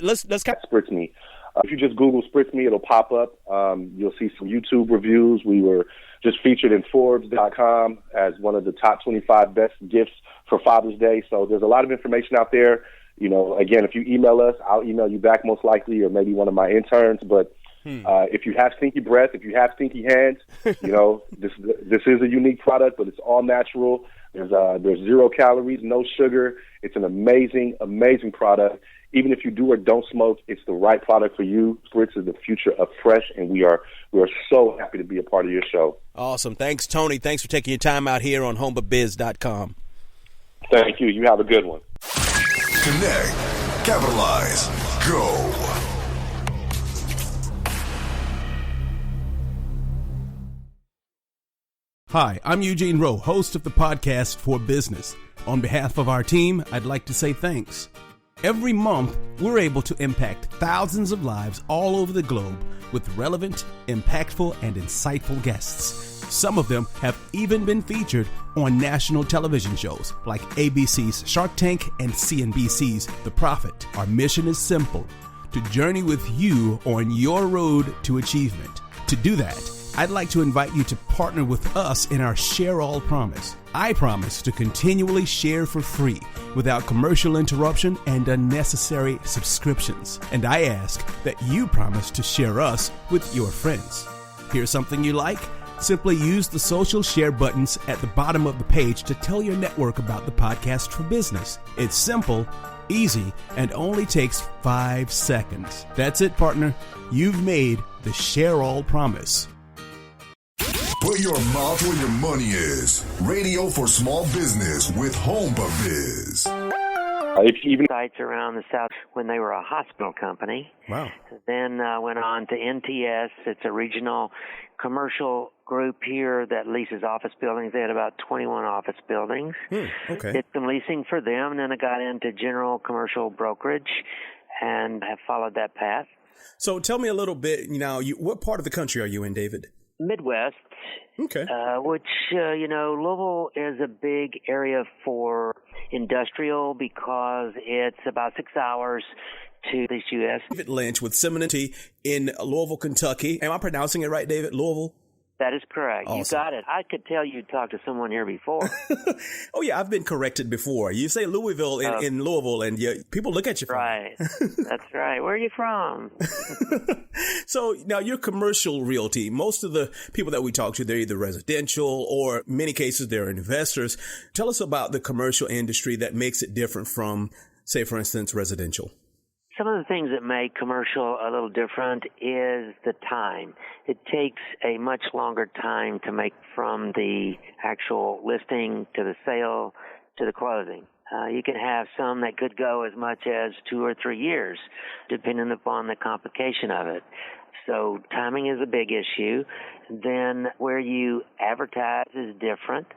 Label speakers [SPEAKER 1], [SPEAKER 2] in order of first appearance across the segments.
[SPEAKER 1] let's kind
[SPEAKER 2] Spritz Me. If you just Google Spritz Me, it'll pop up. You'll see some YouTube reviews. We were just featured in Forbes.com as one of the top 25 best gifts for Father's Day. So there's a lot of information out there. You know, again, if you email us, I'll email you back most likely, or maybe one of my interns. But if you have stinky breath, if you have stinky hands, you know, this is a unique product, but it's all natural. There's 0 calories, no sugar. It's an amazing, amazing product. Even if you do or don't smoke, it's the right product for you. Spritz is the future of fresh, and we are so happy to be a part of your show.
[SPEAKER 1] Awesome. Thanks, Tony. Thanks for taking your time out here on homeofbiz.com.
[SPEAKER 2] Thank you. You have a good one.
[SPEAKER 3] Connect. Capitalize. Go.
[SPEAKER 4] Hi, I'm Eugene Rowe, host of the podcast For Business. On behalf of our team, I'd like to say thanks. Every month, we're able to impact thousands of lives all over the globe with relevant, impactful, and insightful guests. Some of them have even been featured on national television shows like ABC's Shark Tank and CNBC's The Profit. Our mission is simple: to journey with you on your road to achievement. To do that, I'd like to invite you to partner with us in our Share All promise. I promise to continually share for free without commercial interruption and unnecessary subscriptions. And I ask that you promise to share us with your friends. Here's something you like? Simply use the social share buttons at the bottom of the page to tell your network about the podcast For Business. It's simple, easy, and only takes 5 seconds. That's it, partner. You've made the Share All promise.
[SPEAKER 3] Put your mouth where your money is. Radio for small business with HomeBiz.
[SPEAKER 2] Even
[SPEAKER 5] sites around the South when they were a hospital company.
[SPEAKER 4] Wow.
[SPEAKER 5] Then went on to NTS. It's a regional commercial group here that leases office buildings. They had about 21 office buildings.
[SPEAKER 4] Okay.
[SPEAKER 5] Did some leasing for them, and then I got into general commercial brokerage and have followed that path.
[SPEAKER 1] So tell me a little bit, what part of the country are you in, David?
[SPEAKER 5] Midwest.
[SPEAKER 1] Okay.
[SPEAKER 5] Which, Louisville is a big area for industrial because it's about 6 hours to the U.S.
[SPEAKER 1] David Lynch with Seminity in Louisville, Kentucky. Am I pronouncing it right, David? Louisville?
[SPEAKER 5] That is correct.
[SPEAKER 1] Awesome.
[SPEAKER 5] You got it. I could tell you talked to someone here before.
[SPEAKER 1] Oh, yeah, I've been corrected before. You say Louisville in Louisville, and people look at you funny.
[SPEAKER 5] Right. That's right. Where are you from?
[SPEAKER 1] So now you're commercial realty. Most of the people that we talk to, they're either residential or in many cases they're investors. Tell us about the commercial industry that makes it different from, say, for instance, residential.
[SPEAKER 5] Some of the things that make commercial a little different is the time. It takes a much longer time to make from the actual listing to the sale to the closing. You can have some that could go as much as 2 or 3 years, depending upon the complication of it. So timing is a big issue. Then where you advertise is different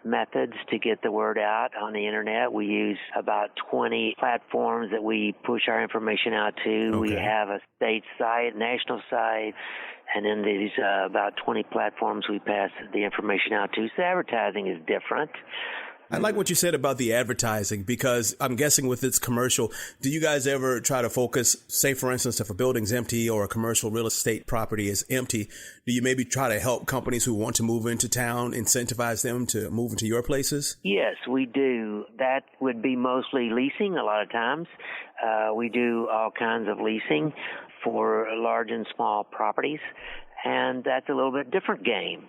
[SPEAKER 5] methods to get the word out on the internet. We use about 20 platforms that we push our information out to. Okay. We have a state site, national site, and then these about 20 platforms we pass the information out to. So advertising is different.
[SPEAKER 1] I like what you said about the advertising, because I'm guessing with its commercial, do you guys ever try to focus, say, for instance, if a building's empty or a commercial real estate property is empty, do you maybe try to help companies who want to move into town, incentivize them to move into your places?
[SPEAKER 5] Yes, we do. That would be mostly leasing a lot of times. We do all kinds of leasing for large and small properties. And that's a little bit different game.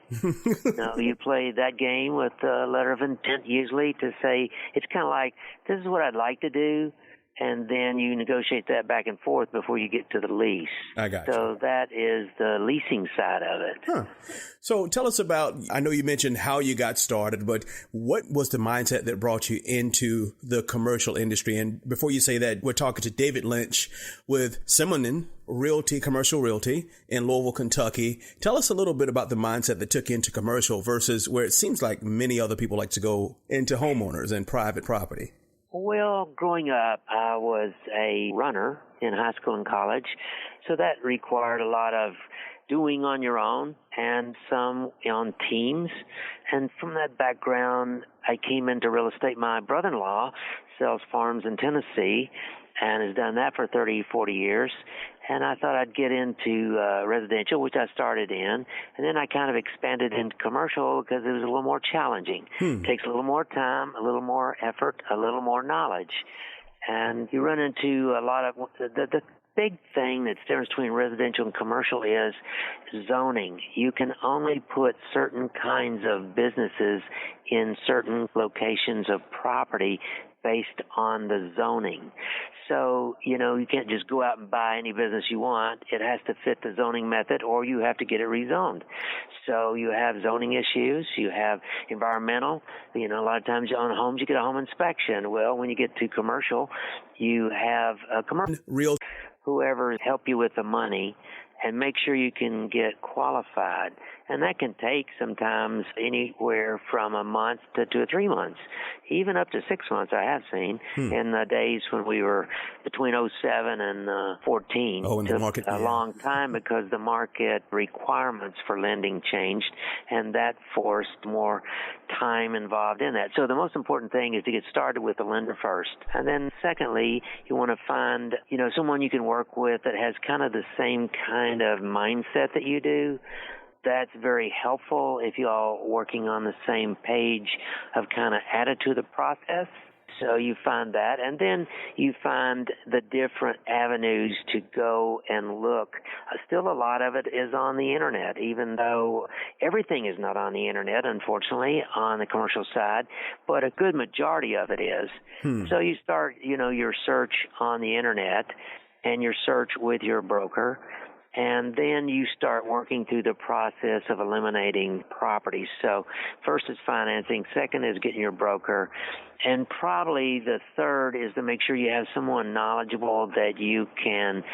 [SPEAKER 5] You play that game with a letter of intent usually to say, it's kind of like, this is what I'd like to do, and then you negotiate that back and forth before you get to the lease.
[SPEAKER 1] I got you.
[SPEAKER 5] So that is the leasing side of it.
[SPEAKER 1] Huh. So tell us about, I know you mentioned how you got started, but what was the mindset that brought you into the commercial industry? And before you say that, we're talking to David Lynch with Simonin Realty, Commercial Realty in Louisville, Kentucky. Tell us a little bit about the mindset that took you into commercial versus where it seems like many other people like to go into homeowners and private property.
[SPEAKER 5] Well, growing up, I was a runner in high school and college, so that required a lot of doing on your own and some on teams. And from that background, I came into real estate. My brother-in-law sells farms in Tennessee, and has done that for 30, 40 years. And I thought I'd get into residential, which I started in, and then I kind of expanded into commercial because it was a little more challenging. It takes a little more time, a little more effort, a little more knowledge. And you run into a lot of the big thing that's the difference between residential and commercial is zoning. You can only put certain kinds of businesses in certain locations of property based on the zoning. So, you can't just go out and buy any business you want. It has to fit the zoning method, or you have to get it rezoned. So you have zoning issues, you have environmental. A lot of times on homes you get a home inspection. Well, when you get to commercial, you have a commercial. Whoever help you with the money and make sure you can get qualified. And that can take sometimes anywhere from a month to 2 or 3 months, even up to 6 months I have seen in the days when we were between 07 and 14.
[SPEAKER 1] Oh, in the market.
[SPEAKER 5] A long time because the market requirements for lending changed, and that forced more time involved in that. So the most important thing is to get started with the lender first. And then secondly, you want to find, someone you can work with that has kind of the same kind of mindset that you do. That's very helpful if you're all working on the same page of kind of attitude of the process. So you find that, and then you find the different avenues to go and look. Still, a lot of it is on the internet, even though everything is not on the internet, unfortunately, on the commercial side, but a good majority of it is. So you start, your search on the internet and your search with your broker. And then you start working through the process of eliminating properties. So first is financing, second is getting your broker, and probably the third is to make sure you have someone knowledgeable that you can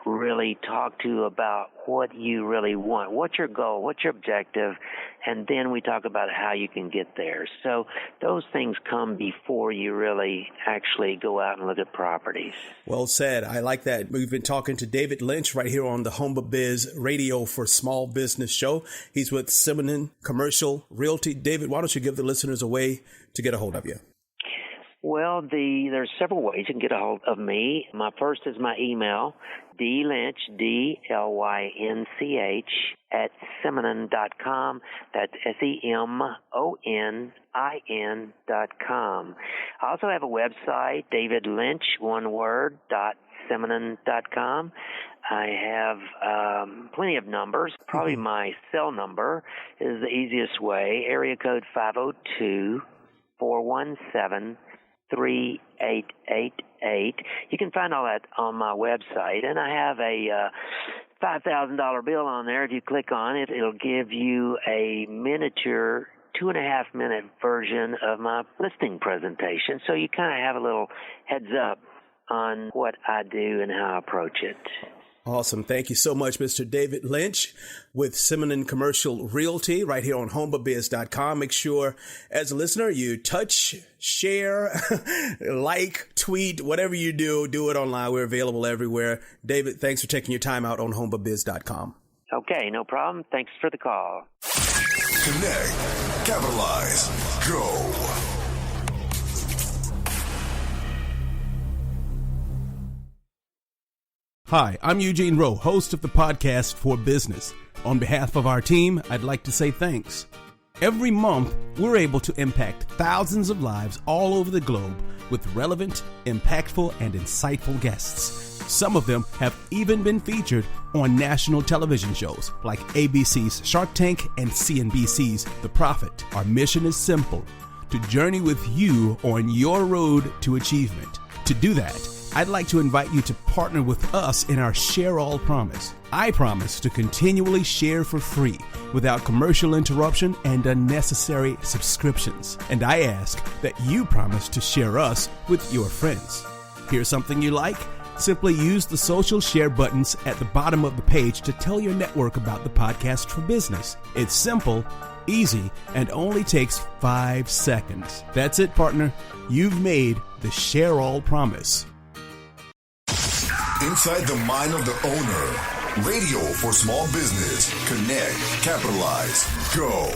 [SPEAKER 5] really talk to about what you really want. What's your goal? What's your objective? And then we talk about how you can get there. So those things come before you really actually go out and look at properties.
[SPEAKER 1] Well said. I like that. We've been talking to David Lynch right here on the Home of Biz Radio for Small Business show. He's with Simenon Commercial Realty. David, why don't you give the listeners a way to get a hold of you?
[SPEAKER 5] Well, there's several ways you can get a hold of me. My first is my email, dlynch, DLYNCH, @Simenon.com. That's SEMONIN.com. I also have a website, David Lynch, one word, .Simenon.com. I have plenty of numbers. Probably my cell number is the easiest way, area code 502-417-3888. You can find all that on my website, and I have a $5,000 bill on there. If you click on it, it'll give you a miniature 2.5-minute version of my listing presentation, so you kind of have a little heads up on what I do and how I approach it.
[SPEAKER 1] Awesome. Thank you so much, Mr. David Lynch with Simenon Commercial Realty right here on homeofbiz.com. Make sure as a listener, you touch, share, like, tweet, whatever you do it online. We're available everywhere. David, thanks for taking your time out on homeofbiz.com.
[SPEAKER 5] Okay, no problem. Thanks for the call.
[SPEAKER 3] Connect, capitalize, go.
[SPEAKER 4] Hi, I'm Eugene Rowe, host of the podcast For Business. On behalf of our team, I'd like to say thanks. Every month, we're able to impact thousands of lives all over the globe with relevant, impactful, and insightful guests. Some of them have even been featured on national television shows like ABC's Shark Tank and CNBC's The Profit. Our mission is simple: to journey with you on your road to achievement. To do that, I'd like to invite you to partner with us in our Share All promise. I promise to continually share for free without commercial interruption and unnecessary subscriptions. And I ask that you promise to share us with your friends. Here's something you like? Simply use the social share buttons at the bottom of the page to tell your network about the podcast For Business. It's simple, easy, and only takes 5 seconds. That's it, partner. You've made the Share All promise.
[SPEAKER 3] Inside the mind of the owner. Radio for small business. Connect, capitalize, go.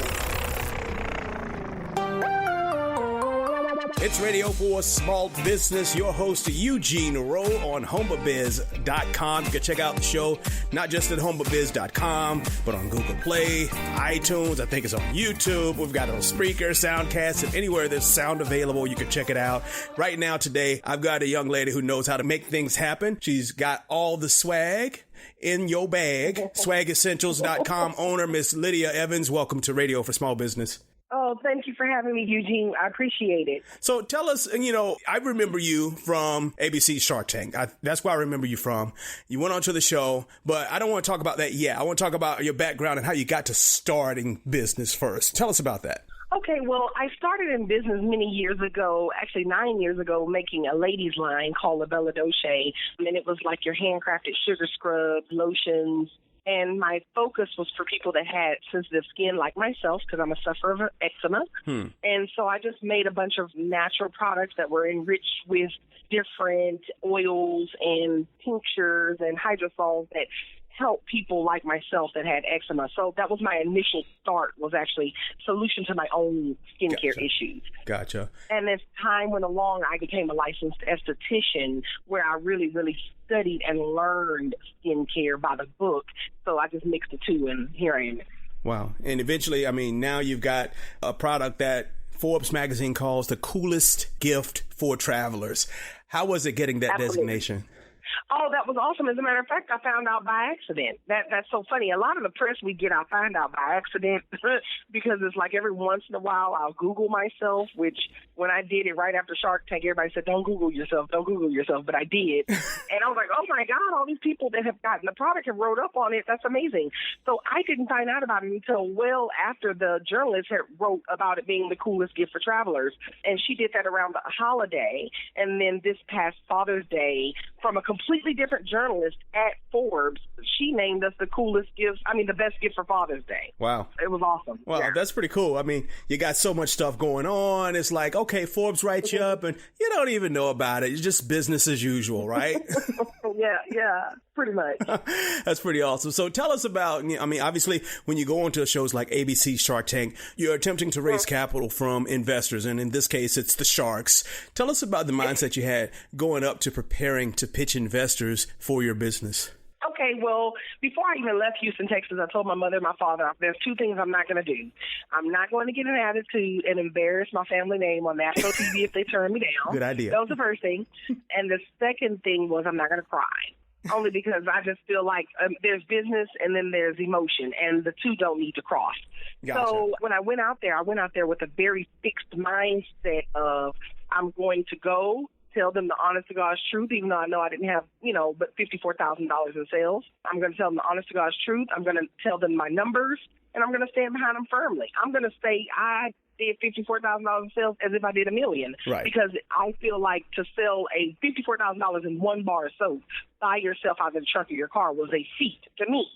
[SPEAKER 1] It's Radio for Small Business. Your host, Eugene Rowe, on HomeBiz.com. You can check out the show not just at HomeBiz.com, but on Google Play, iTunes. I think it's on YouTube. We've got it on Spreaker, Soundcast, and anywhere there's sound available, you can check it out. Right now, today, I've got a young lady who knows how to make things happen. She's got all the swag in your bag. SwagEssentials.com owner, Miss Lydia Evans. Welcome to Radio for Small Business.
[SPEAKER 6] Oh, thank you for having me, Eugene. I appreciate it.
[SPEAKER 1] So tell us, I remember you from ABC Shark Tank. That's where I remember you from. You went on to the show, but I don't want to talk about that yet. I want to talk about your background and how you got to starting business first. Tell us about that.
[SPEAKER 6] Okay, well, I started in business many years ago, actually 9 years ago, making a ladies line called La Bella Dolce. And it was like your handcrafted sugar scrubs, lotions. And my focus was for people that had sensitive skin like myself, because I'm a sufferer of eczema. And so I just made a bunch of natural products that were enriched with different oils and tinctures and hydrosols that help people like myself that had eczema. So that was my initial start, was actually solution to my own skincare issues.
[SPEAKER 1] Gotcha.
[SPEAKER 6] And as time went along, I became a licensed esthetician where I really studied and learned skincare by the book. So I just mixed the two, and here I am.
[SPEAKER 1] Wow. And eventually, now you've got a product that Forbes magazine calls the coolest gift for travelers. How was it getting that designation?
[SPEAKER 6] Oh, that was awesome. As a matter of fact, I found out by accident. That's so funny. A lot of the press we get, I find out by accident because it's like every once in a while I'll Google myself, which when I did it right after Shark Tank, everybody said, don't Google yourself, but I did. And I was like, oh my God, all these people that have gotten the product have wrote up on it. That's amazing. So I didn't find out about it until well after the journalist had wrote about it being the coolest gift for travelers. And she did that around the holiday. And then this past Father's Day, from a completely different journalist at Forbes, she named us the best gift for Father's Day.
[SPEAKER 1] Wow.
[SPEAKER 6] It was awesome.
[SPEAKER 1] Wow, yeah. That's pretty cool. You got so much stuff going on. It's like, okay, Forbes writes you up and you don't even know about it. It's just business as usual, right?
[SPEAKER 6] Yeah, pretty much.
[SPEAKER 1] That's pretty awesome. So tell us about, obviously when you go onto shows like ABC Shark Tank, you're attempting to raise capital from investors. And in this case, it's the sharks. Tell us about the mindset you had going up to preparing to pitch investors for your business.
[SPEAKER 6] Okay, well, before I even left Houston, Texas, I told my mother and my father, there's two things I'm not going to do. I'm not going to get an attitude and embarrass my family name on national TV if they turn me down.
[SPEAKER 1] Good idea.
[SPEAKER 6] That was the first thing. And the second thing was I'm not going to cry. Only because I just feel like there's business and then there's emotion, and the two don't need to cross. Gotcha. So when I went out there with a very fixed mindset of I'm going to go tell them the honest to God's truth, even though I know I didn't have, but $54,000 in sales. I'm going to tell them the honest to God's truth. I'm going to tell them my numbers, and I'm going to stand behind them firmly. I'm going to say I did $54,000 in sales as if I did $1 million.
[SPEAKER 1] Right.
[SPEAKER 6] Because I feel like to sell a $54,000 in one bar of soap by yourself out of the trunk of your car was a feat to me.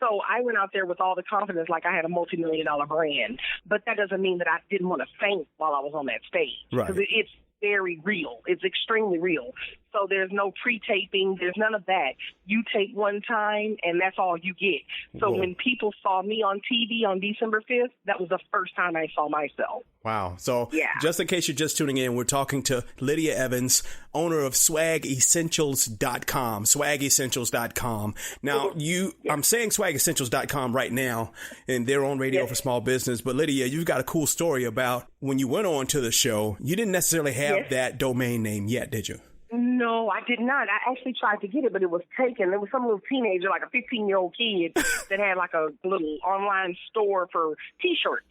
[SPEAKER 6] So I went out there with all the confidence like I had a multi-million-dollar brand. But that doesn't mean that I didn't want to faint while I was on that stage.
[SPEAKER 1] Right.
[SPEAKER 6] Because it's very real. It's extremely real. So there's no pre-taping. There's none of that. You tape one time, and that's all you get. So when people saw me on TV on December 5th, that was the first time I saw myself.
[SPEAKER 1] Wow. So just in case you're just tuning in, we're talking to Lydia Evans, owner of SwagEssentials.com, SwagEssentials.com. Now, I'm saying SwagEssentials.com right now, and they're on Radio for Small Business. But Lydia, you've got a cool story about when you went on to the show, you didn't necessarily have that domain name yet, did you?
[SPEAKER 6] No, I did not. I actually tried to get it, but it was taken. There was some little teenager, like a 15-year-old kid, that had like a little online store for T-shirts.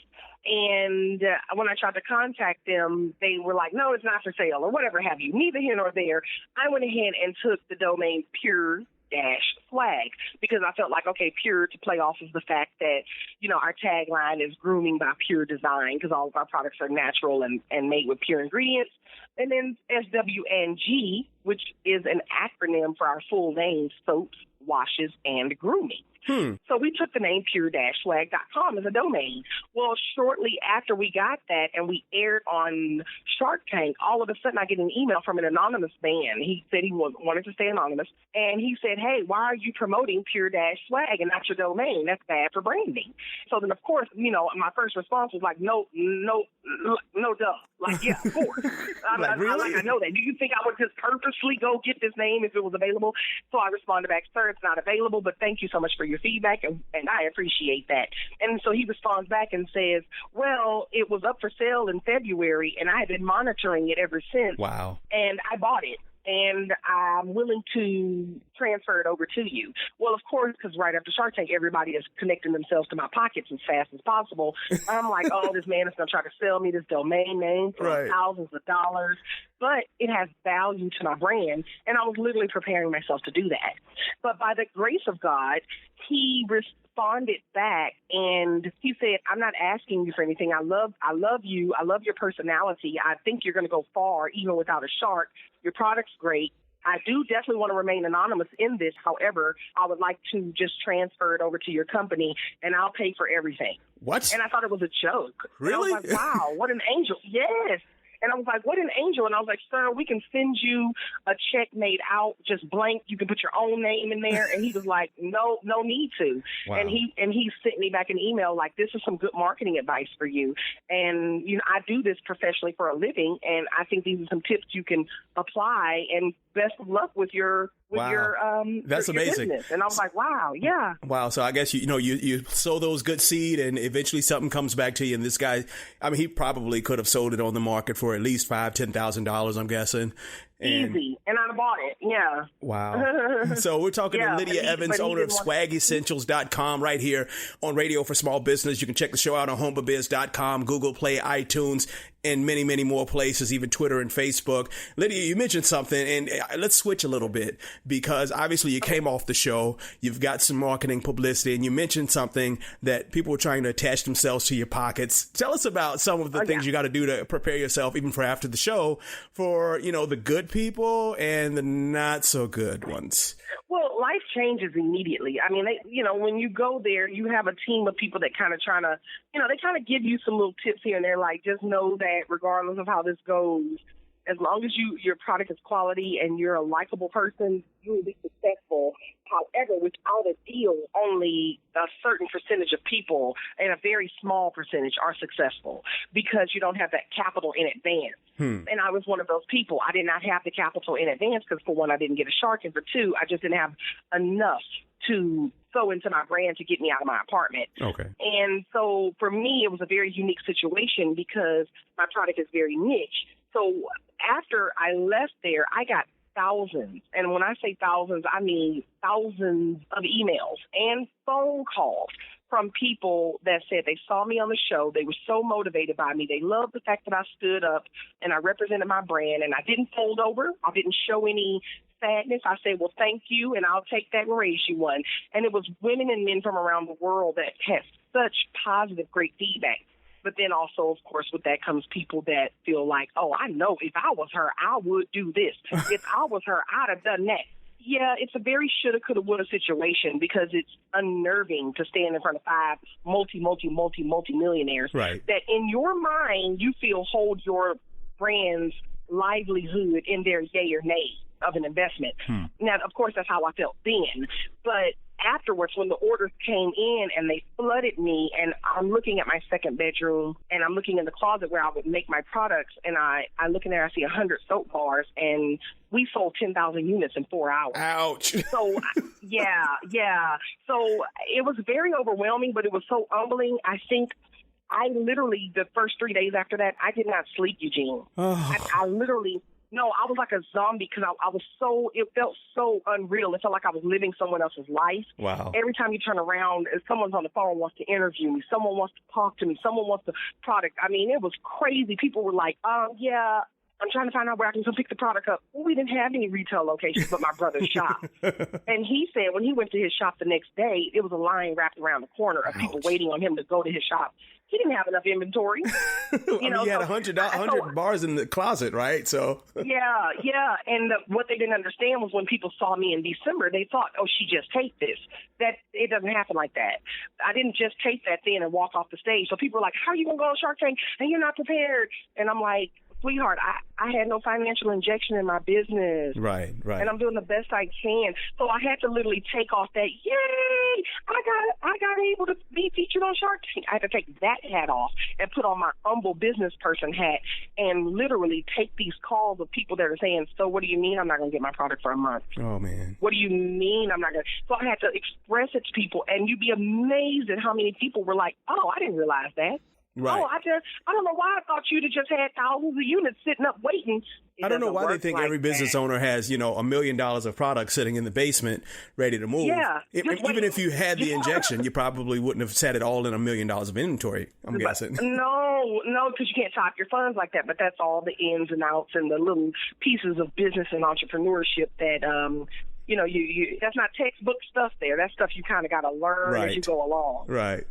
[SPEAKER 6] And when I tried to contact them, they were like, no, it's not for sale or whatever have you. Neither here nor there. I went ahead and took the domain pure-swag because I felt like, okay, pure to play off of the fact that, our tagline is grooming by pure design because all of our products are natural and made with pure ingredients. And then SWNG, which is an acronym for our full name, soaps, washes, and grooming. So we took the name pure-swag.com as a domain. Well, shortly after we got that and we aired on Shark Tank, all of a sudden I get an email from an anonymous man. He said he wanted to stay anonymous. And he said, hey, why are you promoting pure-swag and not your domain? That's bad for branding. So then, of course, my first response was like, no, duh. Like, yeah, of course.
[SPEAKER 1] Really?
[SPEAKER 6] I know that. Do you think I would just purposely go get this name if it was available? So I responded back, sir, it's not available, but thank you so much for your feedback, and I appreciate that. And so he responds back and says, well, it was up for sale in February, and I have been monitoring it ever since.
[SPEAKER 1] Wow.
[SPEAKER 6] And I bought it. And I'm willing to transfer it over to you. Well, of course, because right after Shark Tank, everybody is connecting themselves to my pockets as fast as possible. I'm like, oh, this man is going to try to sell me this domain name for thousands of dollars. But it has value to my brand, and I was literally preparing myself to do that. But by the grace of God, he responded back, and he said, I'm not asking you for anything. I love you. I love your personality. I think you're going to go far, even without a shark. Your product's great. I do definitely want to remain anonymous in this. However, I would like to just transfer it over to your company, and I'll pay for everything.
[SPEAKER 1] What?
[SPEAKER 6] And I thought it was a joke.
[SPEAKER 1] Really?
[SPEAKER 6] And I was like, wow, what an angel. Yes. And I was like, what an angel. And I was like, sir, we can send you a check made out just blank. You can put your own name in there. And he was like, no need to.
[SPEAKER 1] Wow.
[SPEAKER 6] And he sent me back an email like, this is some good marketing advice for you. And, I do this professionally for a living. And I think these are some tips you can apply. And best of luck with your
[SPEAKER 1] that's
[SPEAKER 6] your
[SPEAKER 1] amazing.
[SPEAKER 6] business. And I was like, wow, yeah.
[SPEAKER 1] Wow. So I guess, you sow those good seed and eventually something comes back to you. And this guy, he probably could have sold it on the market for at least $5,000, $10,000, I'm guessing.
[SPEAKER 6] Easy. And I bought it. Yeah.
[SPEAKER 1] Wow. So we're talking to Lydia Evans, owner of swagessentials.com right here on Radio for Small Business. You can check the show out on homeforbiz.com, Google Play, iTunes, and many, many more places, even Twitter and Facebook. Lydia, you mentioned something, and let's switch a little bit because obviously you came off the show. You've got some marketing publicity, and you mentioned something that people were trying to attach themselves to your pockets. Tell us about some of the things you got to do to prepare yourself, even for after the show, for, the good people and the not so good ones.
[SPEAKER 6] Well, life changes immediately. When you go there, you have a team of people that kind of trying to, they kind of give you some little tips here and there, like just know that regardless of how this goes, as long as your product is quality and you're a likable person, you will be successful. However, without a deal, only a certain percentage of people and a very small percentage are successful because you don't have that capital in advance. And I was one of those people. I did not have the capital in advance because, for one, I didn't get a shark, and for two, I just didn't have enough to sew into my brand to get me out of my apartment.
[SPEAKER 1] Okay.
[SPEAKER 6] And so for me, it was a very unique situation because my product is very niche. So after I left there, I got thousands. And when I say thousands, I mean thousands of emails and phone calls from people that said they saw me on the show. They were so motivated by me. They loved the fact that I stood up and I represented my brand and I didn't fold over. I didn't show any sadness. I said, well, thank you, and I'll take that and raise you one. And it was women and men from around the world that had such positive, great feedback. But then also, of course, with that comes people that feel like, oh, I know if I was her, I would do this. If I was her, I'd have done that. Yeah, it's a very shoulda, coulda, woulda situation because it's unnerving to stand in front of five multi-millionaires that in your mind you feel hold your brand's livelihood in their yay or nay of an investment. Now, of course, that's how I felt then. But afterwards, when the orders came in and they flooded me, and I'm looking at my second bedroom and I'm looking in the closet where I would make my products, and I look in there, I see 100 soap bars, and we sold 10,000 units in 4 hours.
[SPEAKER 1] Ouch.
[SPEAKER 6] So, yeah. So it was very overwhelming, but it was so humbling. I think I literally, the first 3 days after that, I did not sleep, Eugene. I literally... No, I was like a zombie because I was it felt so unreal. It felt like I was living someone else's life.
[SPEAKER 1] Wow. Every
[SPEAKER 6] time you turn around, someone's on the phone wants to interview me. Someone wants to talk to me. Someone wants the product. I mean, it was crazy. People were like, yeah, I'm trying to find out where I can come pick the product up. Well, we didn't have any retail locations but my brother's shop. And he said when he went to his shop the next day, it was a line wrapped around the corner of people waiting on him to go to his shop. He didn't have enough inventory.
[SPEAKER 1] You had 100 bars in the closet, right? So
[SPEAKER 6] yeah. And what they didn't understand was when people saw me in December, they thought, oh, she just taped this. That it doesn't happen like that. I didn't just tape that then and walk off the stage. So people were like, how are you going to go on Shark Tank and you're not prepared? And I'm like, sweetheart, I had no financial injection in my business.
[SPEAKER 1] Right.
[SPEAKER 6] And I'm doing the best I can. So I had to literally take off that, yay, I got able to be featured on Shark Tank. I had to take that hat off and put on my humble business person hat and literally take these calls of people that are saying, so what do you mean I'm not going to get my product for a month?
[SPEAKER 1] Oh, man.
[SPEAKER 6] What do you mean I'm not going to? So I had to express it to people, and you'd be amazed at how many people were like, oh, I didn't realize that.
[SPEAKER 1] Right.
[SPEAKER 6] Oh, I don't know why I thought you'd have just had thousands of units sitting up waiting.
[SPEAKER 1] I don't know why they think every business owner has, $1 million of product sitting in the basement ready to move.
[SPEAKER 6] Yeah.
[SPEAKER 1] Even if you had the injection, you probably wouldn't have set it all in $1 million of inventory, I'm guessing.
[SPEAKER 6] No, because you can't top your funds like that. But that's all the ins and outs and the little pieces of business and entrepreneurship that, you that's not textbook stuff there. That's stuff you kind of got to learn as you go along.
[SPEAKER 1] Right.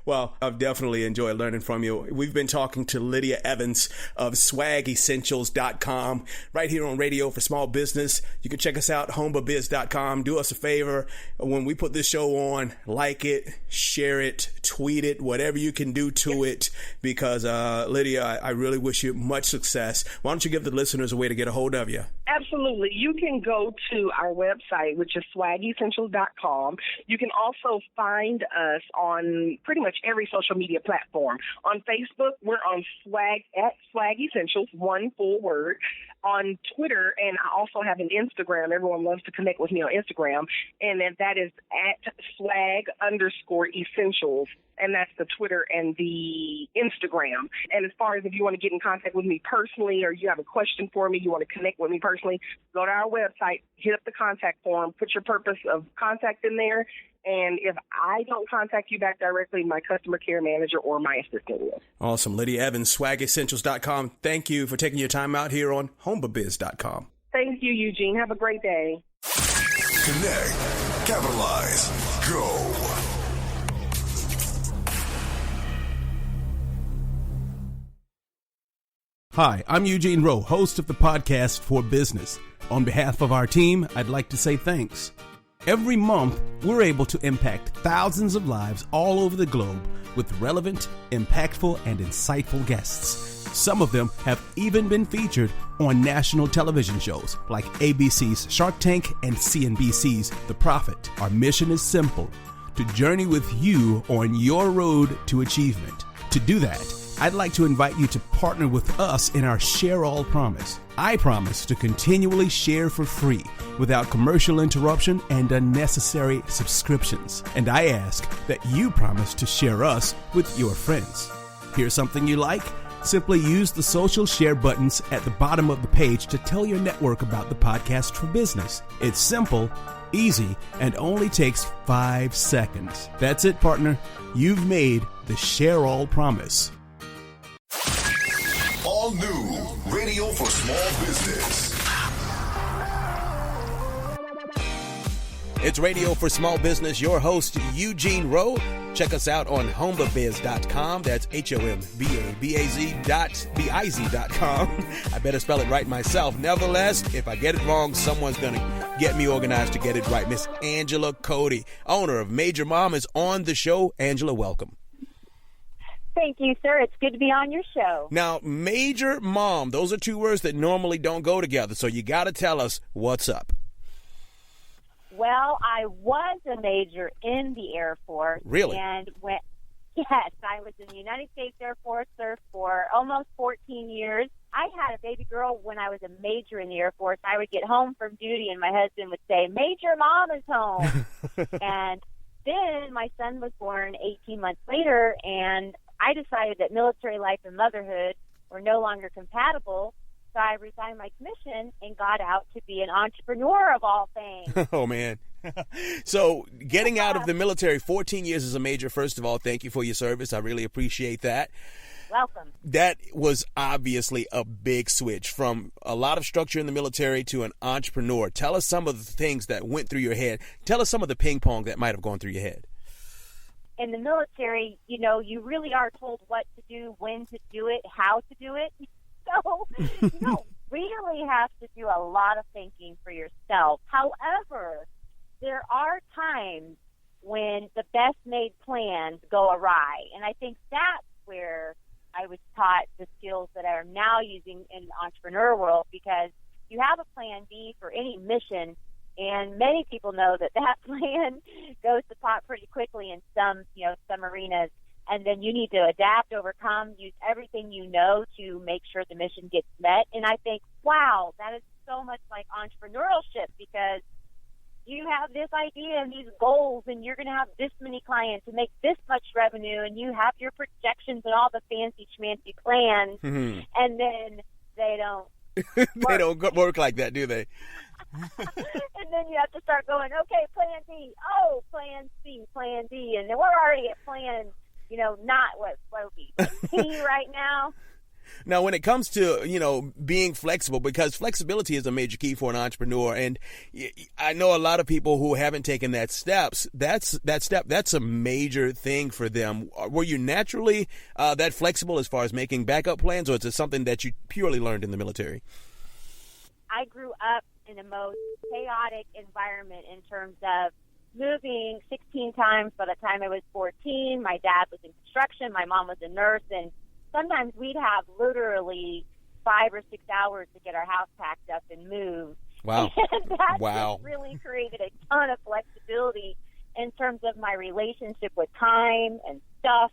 [SPEAKER 1] Well, I've definitely enjoyed learning from you. We've been talking to Lydia Evans of swagessentials.com right here on Radio for Small Business. You can check us out, homebabiz.com. Do us a favor. When we put this show on, like it, share it, tweet it, whatever you can do to it, because Lydia, I really wish you much success. Why don't you give the listeners a way to get a hold of you?
[SPEAKER 6] Absolutely. You can go to our website, which is swagessentials.com. You can also find us on pretty much every social media platform. On Facebook, we're on Swag Essentials, one full word. On Twitter, and I also have an Instagram. Everyone loves to connect with me on Instagram, and that is at swag_essentials. And that's the Twitter and the Instagram. And as far as if you want to get in contact with me personally, or you have a question for me, you want to connect with me personally, go to our website, hit up the contact form, put your purpose of contact in there. And if I don't contact you back directly, my customer care manager or my assistant will.
[SPEAKER 1] Awesome. Lydia Evans, swagessentials.com. Thank you for taking your time out here on homebabiz.com.
[SPEAKER 6] Thank you, Eugene. Have a great day.
[SPEAKER 3] Connect. Capitalize. Go.
[SPEAKER 4] Hi, I'm Eugene Rowe, host of the podcast For Business. On behalf of our team, I'd like to say thanks. Every month, we're able to impact thousands of lives all over the globe with relevant, impactful, and insightful guests. Some of them have even been featured on national television shows like ABC's Shark Tank and CNBC's The Profit. Our mission is simple: to journey with you on your road to achievement. To do that, I'd like to invite you to partner with us in our Share All promise. I promise to continually share for free without commercial interruption and unnecessary subscriptions. And I ask that you promise to share us with your friends. Here's something you like? Simply use the social share buttons at the bottom of the page to tell your network about the podcast For Business. It's simple, easy, and only takes 5 seconds. That's it, partner. You've made the Share All promise.
[SPEAKER 3] All new Radio for Small Business.
[SPEAKER 1] It's Radio for Small Business, your host, Eugene Rowe. Check us out on homebabiz.com. That's HOMBABAZ.biz.com. I better spell it right myself. Nevertheless, if I get it wrong, someone's going to get me organized to get it right. Miss Angela Cody, owner of Major Mom, is on the show. Angela, welcome.
[SPEAKER 7] Thank you, sir. It's good to be on your show.
[SPEAKER 1] Now, Major Mom, those are two words that normally don't go together, so you got to tell us what's up.
[SPEAKER 7] Well, I was a major in the Air Force.
[SPEAKER 1] Really?
[SPEAKER 7] Yes, I was in the United States Air Force, served for almost 14 years. I had a baby girl when I was a major in the Air Force. I would get home from duty, and my husband would say, Major Mom is home. And then my son was born 18 months later, and I decided that military life and motherhood were no longer compatible, so I resigned my commission and got out to be an entrepreneur of all things.
[SPEAKER 1] Oh, man. So getting out of the military, 14 years as a major, first of all, thank you for your service. I really appreciate that.
[SPEAKER 7] Welcome.
[SPEAKER 4] That was obviously a big switch from a lot of structure in the military to an entrepreneur. Tell us some of the things that went through your head. Tell us some of the ping pong that might have gone through your head.
[SPEAKER 7] In the military, you really are told what to do, when to do it, how to do it. So you don't really have to do a lot of thinking for yourself. However, there are times when the best made plans go awry. And I think that's where I was taught the skills that I'm now using in the entrepreneur world, because you have a plan B for any mission, and many people know that plan goes to pot pretty quickly in some arenas, and then you need to adapt, overcome, use everything you know to make sure the mission gets met. And I think, wow, that is so much like entrepreneurship, because you have this idea and these goals, and you're going to have this many clients and make this much revenue, and you have your projections and all the fancy schmancy plans, and then they don't
[SPEAKER 4] they don't work like that, do they?
[SPEAKER 7] And then you have to start going, okay, plan B, plan C, plan D, and then we're already at plan, not what would be C right now.
[SPEAKER 4] Now, when it comes to, being flexible, because flexibility is a major key for an entrepreneur. And I know a lot of people who haven't taken that's a major thing for them. Were you naturally that flexible as far as making backup plans, or is it something that you purely learned in the military?
[SPEAKER 7] I grew up in the most chaotic environment in terms of moving 16 times by the time I was 14. My dad was in construction. My mom was a nurse, and sometimes we'd have literally 5 or 6 hours to get our house packed up and moved.
[SPEAKER 4] Wow.
[SPEAKER 7] And that just really created a ton of flexibility in terms of my relationship with time and stuff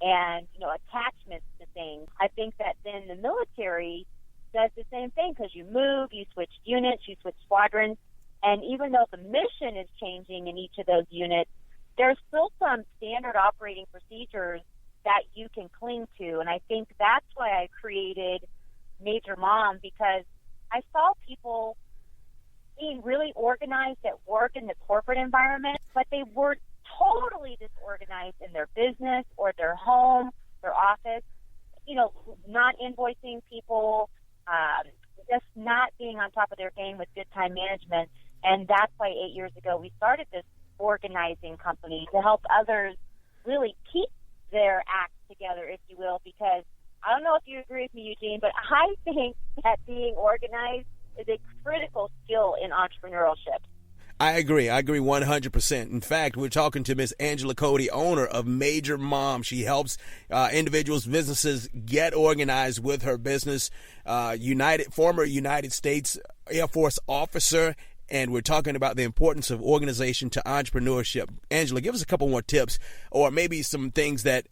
[SPEAKER 7] and, attachments to things. I think that then the military does the same thing, because you move, you switch units, you switch squadrons, and even though the mission is changing in each of those units, there's still some standard operating procedures that you can cling to. And I think that's why I created Major Mom, because I saw people being really organized at work in the corporate environment, but they were totally disorganized in their business or their home, their office, not invoicing people, just not being on top of their game with good time management. And that's why 8 years ago we started this organizing company to help others really keep their act together, if you will, because I don't know if you agree with me, Eugene, but I think that being organized is a critical skill in entrepreneurship.
[SPEAKER 4] I agree 100%. In fact, we're talking to Miss Angela Cody, owner of Major Mom. She helps individuals, businesses get organized with her business. Former United States Air Force officer, and we're talking about the importance of organization to entrepreneurship. Angela, give us a couple more tips, or maybe some things that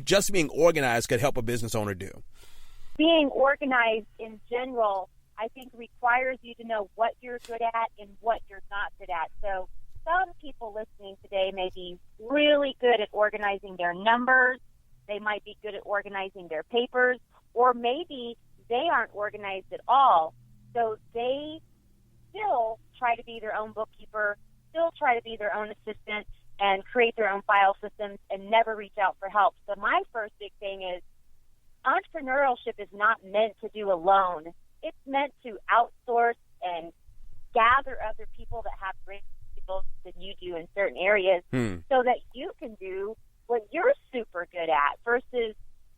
[SPEAKER 4] just being organized could help a business owner do.
[SPEAKER 7] Being organized in general, I think, requires you to know what you're good at and what you're not good at. So some people listening today may be really good at organizing their numbers. They might be good at organizing their papers, or maybe they aren't organized at all. So they still try to be their own bookkeeper, still try to be their own assistant, and create their own file systems and never reach out for help. So my first big thing is entrepreneurship is not meant to do alone. It's meant to outsource and gather other people that have great skills than you do in certain areas so that you can do what you're super good at versus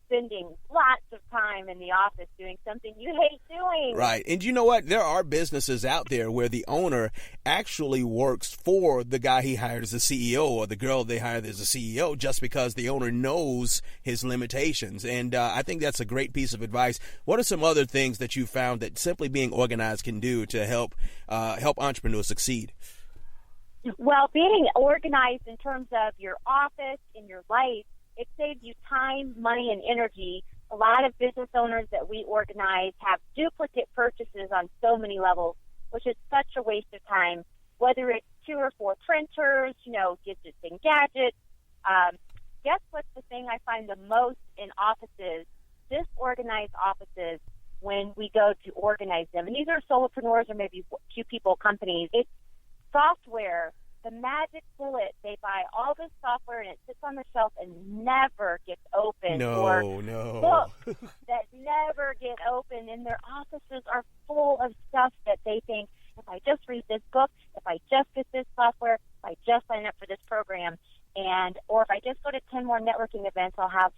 [SPEAKER 7] spending lots of time in the office doing something you hate doing.
[SPEAKER 4] Right. And you know what? There are businesses out there where the owner actually works for the guy he hired as a CEO or the girl they hired as a CEO just because the owner knows his limitations. And I think that's a great piece of advice. What are some other things that you found that simply being organized can do to help entrepreneurs succeed?
[SPEAKER 7] Well, being organized in terms of your office, in your life, it saves you time, money, and energy. A lot of business owners that we organize have duplicate purchases on so many levels, which is such a waste of time, whether it's 2 or 4 printers, gadgets and gadgets. Guess what's the thing I find the most in offices, disorganized offices, when we go to organize them? And these are solopreneurs or maybe 2-people companies. It's software. The magic bullet. They buy all this software and it sits on the shelf and never gets opened. Or books that never get opened, and their offices are full of stuff that they think, if I just read this book, if I just get this software, if I just sign up for this program, or if I just go to 10 more networking events, I'll have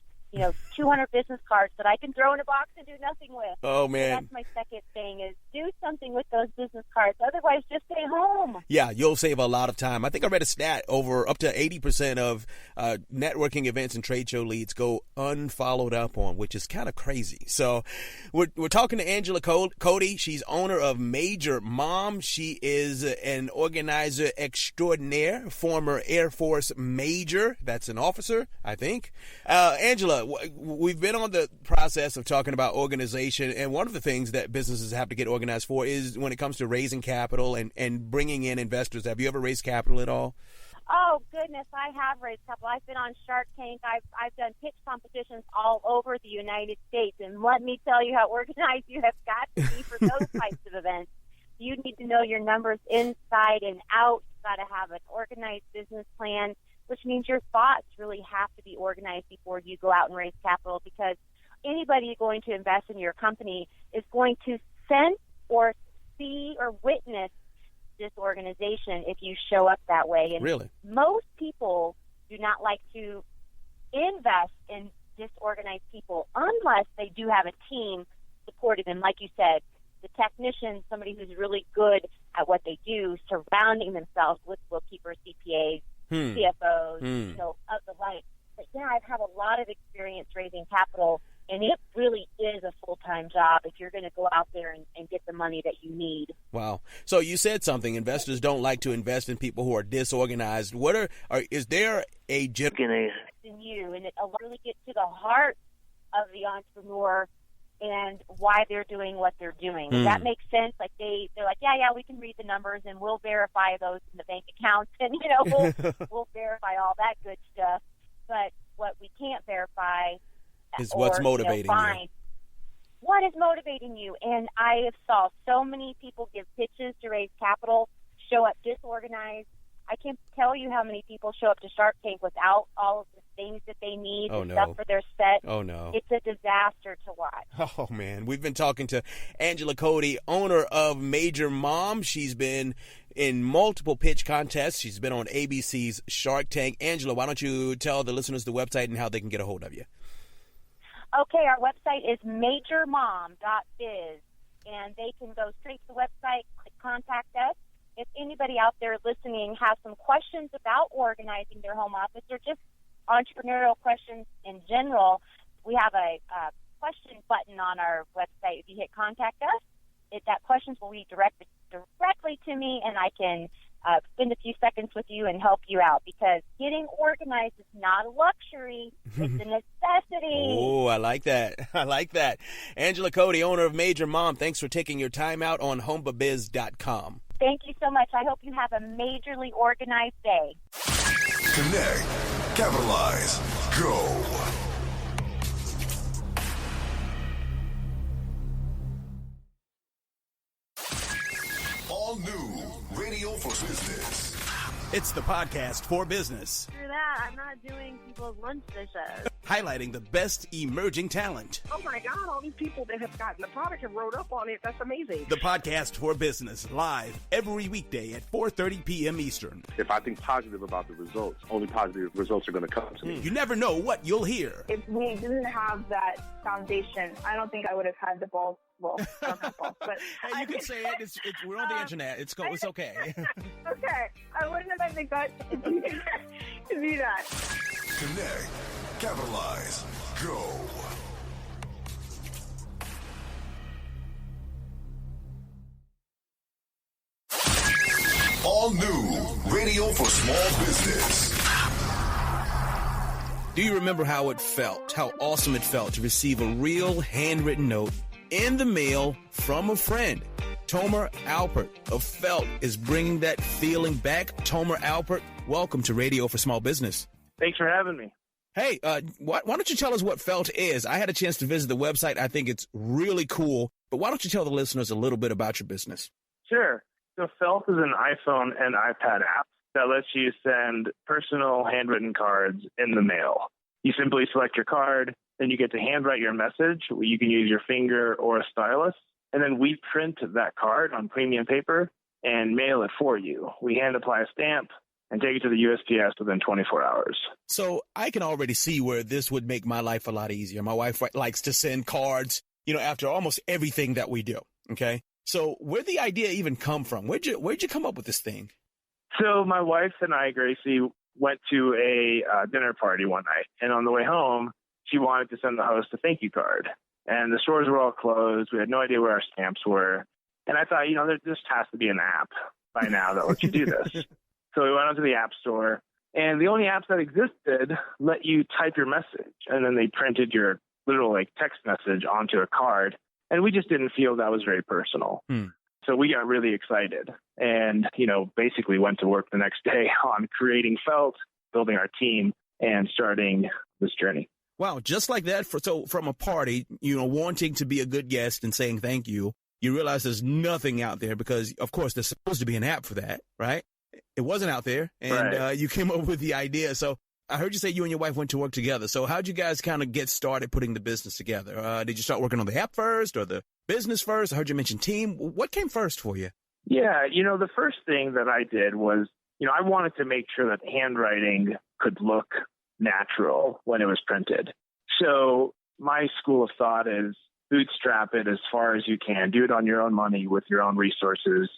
[SPEAKER 7] 200 business cards that I can throw in a box and do nothing with.
[SPEAKER 1] Oh, man.
[SPEAKER 7] And that's my second thing is do something with those business cards. Otherwise, just stay home.
[SPEAKER 1] Yeah, you'll save a lot of time. I think I read a stat over up to 80% of networking events and trade show leads go unfollowed up on, which is kind of crazy. So we're talking to Angela Cody. She's owner of Major Mom. She is an organizer extraordinaire, former Air Force Major. That's an officer, I think. Angela, we've been on the process of talking about organization, and one of the things that businesses have to get organized for is when it comes to raising capital and bringing in investors. Have you ever raised capital at all?
[SPEAKER 7] Oh, goodness, I have raised capital. I've been on Shark Tank. I've done pitch competitions all over the United States, and let me tell you how organized you have got to be for those types of events. You need to know your numbers inside and out. You've got to have an organized business plan, which means your thoughts really have to be organized before you go out and raise capital, because anybody going to invest in your company is going to sense or see or witness disorganization if you show up that way. And
[SPEAKER 1] really,
[SPEAKER 7] most people do not like to invest in disorganized people unless they do have a team supporting them. Like you said, the technician, somebody who's really good at what they do, surrounding themselves with bookkeepers, CPAs, CFOs, of the like. But yeah, I've had a lot of experience raising capital, and it really is a full-time job if you're going to go out there and get the money that you need.
[SPEAKER 1] Wow. So you said something. Investors don't like to invest in people who are disorganized. Is there a
[SPEAKER 7] in you, and it really gets to the heart of the entrepreneur and why they're doing what they're doing. Does that make sense? Like they're like, yeah, we can read the numbers and we'll verify those in the bank accounts, and we'll verify all that good stuff. But what we can't verify
[SPEAKER 1] is what's motivating you.
[SPEAKER 7] What is motivating you? And I have saw so many people give pitches to raise capital, show up disorganized. I can't tell you how many people show up to Shark Tank without all of the things that they need, stuff for their set.
[SPEAKER 1] Oh, no.
[SPEAKER 7] It's a disaster to watch.
[SPEAKER 1] Oh, man. We've been talking to Angela Cody, owner of Major Mom. She's been in multiple pitch contests. She's been on ABC's Shark Tank. Angela, why don't you tell the listeners the website and how they can get a hold of you?
[SPEAKER 7] Okay, our website is majormom.biz, and they can go straight to the website, click contact us. If anybody out there listening has some questions about organizing their home office or just entrepreneurial questions in general, we have a question button on our website. If you hit contact us, that questions will be directed directly to me, and I can spend a few seconds with you and help you out, because getting organized is not a luxury. It's a necessity.
[SPEAKER 1] Oh, I like that. I like that. Angela Cody, owner of Major Mom, thanks for taking your time out on homebabiz.com.
[SPEAKER 7] Thank you so much. I hope you have a majorly organized day.
[SPEAKER 3] Connect, capitalize, go. All new Radio for Business.
[SPEAKER 4] It's the podcast for business.
[SPEAKER 8] After that, I'm not doing people's lunch dishes.
[SPEAKER 4] Highlighting the best emerging talent.
[SPEAKER 6] Oh my God, all these people that have gotten the product and wrote up on it. That's amazing.
[SPEAKER 4] The podcast for business, live every weekday at 4:30 p.m. Eastern.
[SPEAKER 2] If I think positive about the results, only positive results are going to come to me.
[SPEAKER 4] You never know what you'll hear.
[SPEAKER 8] If we didn't have that foundation, I don't think I would have had the balls. Well, I don't have balls, but
[SPEAKER 4] hey, you can say it. We're on the internet. It's okay.
[SPEAKER 8] Okay. I wouldn't have had the guts to do that.
[SPEAKER 3] Connect, capitalize, go. All new Radio for Small Business.
[SPEAKER 1] Do you remember how awesome it felt to receive a real handwritten note in the mail from a friend? Tomer Alpert of Felt is bringing that feeling back. Tomer Alpert, welcome to Radio for Small Business.
[SPEAKER 9] Thanks for having me.
[SPEAKER 1] Hey, why don't you tell us what Felt is? I had a chance to visit the website. I think it's really cool. But why don't you tell the listeners a little bit about your business?
[SPEAKER 9] Sure. So Felt is an iPhone and iPad app. that lets you send personal handwritten cards in the mail. You simply select your card, then you get to handwrite your message. You can use your finger or a stylus, and then we print that card on premium paper and mail it for you. We hand apply a stamp and take it to the USPS within 24 hours.
[SPEAKER 4] So I can already see where this would make my life a lot easier. My wife likes to send cards, after almost everything that we do. Okay. So where'd the idea even come from? Where'd you come up with this thing?
[SPEAKER 9] So my wife and I, Gracie, went to a dinner party one night, and on the way home, she wanted to send the host a thank you card. And the stores were all closed. We had no idea where our stamps were. And I thought, there just has to be an app by now that lets you do this. So we went onto the App Store, and the only apps that existed let you type your message, and then they printed your literal text message onto a card. And we just didn't feel that was very personal. So we got really excited and, basically went to work the next day on creating Felt, building our team, and starting this journey.
[SPEAKER 4] Wow, just like that. So from a party, wanting to be a good guest and saying thank you, you realize there's nothing out there because, of course, there's supposed to be an app for that, right? It wasn't out there, and
[SPEAKER 9] right.
[SPEAKER 4] You came up with the idea. So I heard you say you and your wife went to work together. So how'd you guys kind of get started putting the business together? Did you start working on the app first or the business first? I heard you mention team. What came first for you?
[SPEAKER 9] Yeah, the first thing that I did was, I wanted to make sure that handwriting could look natural when it was printed. So my school of thought is bootstrap it as far as you can. Do it on your own money with your own resources,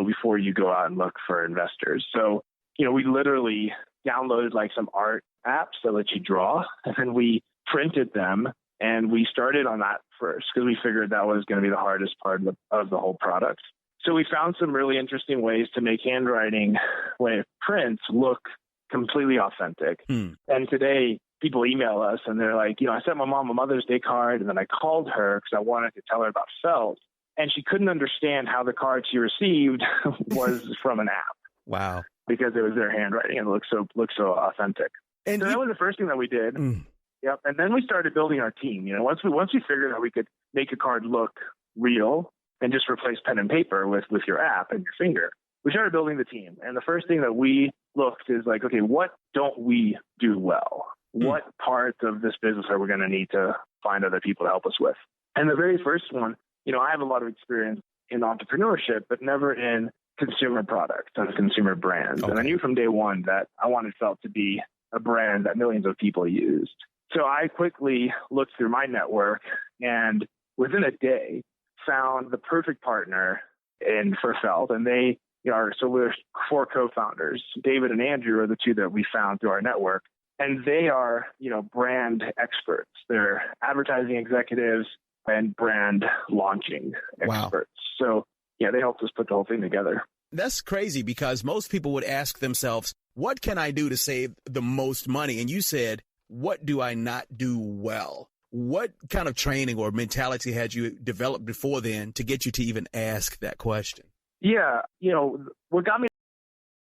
[SPEAKER 9] before you go out and look for investors. So, we literally downloaded some art apps that let you draw, and then we printed them, and we started on that first because we figured that was going to be the hardest part of the whole product. So we found some really interesting ways to make handwriting when it prints look completely authentic. And today people email us and they're like, I sent my mom a Mother's Day card, and then I called her because I wanted to tell her about Felt, and she couldn't understand how the card she received was from an app.
[SPEAKER 4] Wow.
[SPEAKER 9] Because it was their handwriting and it looked so authentic. And so that was the first thing that we did. Yep. And then we started building our team. Once we figured out we could make a card look real and just replace pen and paper with your app and your finger, we started building the team. And the first thing that we looked is okay, what don't we do well? What parts of this business are we going to need to find other people to help us with? And the very first one, I have a lot of experience in entrepreneurship, but never in consumer products and consumer brands. Okay. And I knew from day one that I wanted Felt to be a brand that millions of people used. So I quickly looked through my network and within a day found the perfect partner for Felt. And they we're 4 co-founders. David and Andrew are the 2 that we found through our network. And they are, brand experts. They're advertising executives and brand launching experts. Wow. So they helped us put the whole thing together.
[SPEAKER 4] That's crazy because most people would ask themselves, what can I do to save the most money? And you said, what do I not do well? What kind of training or mentality had you developed before then to get you to even ask that question?
[SPEAKER 9] Yeah. What got me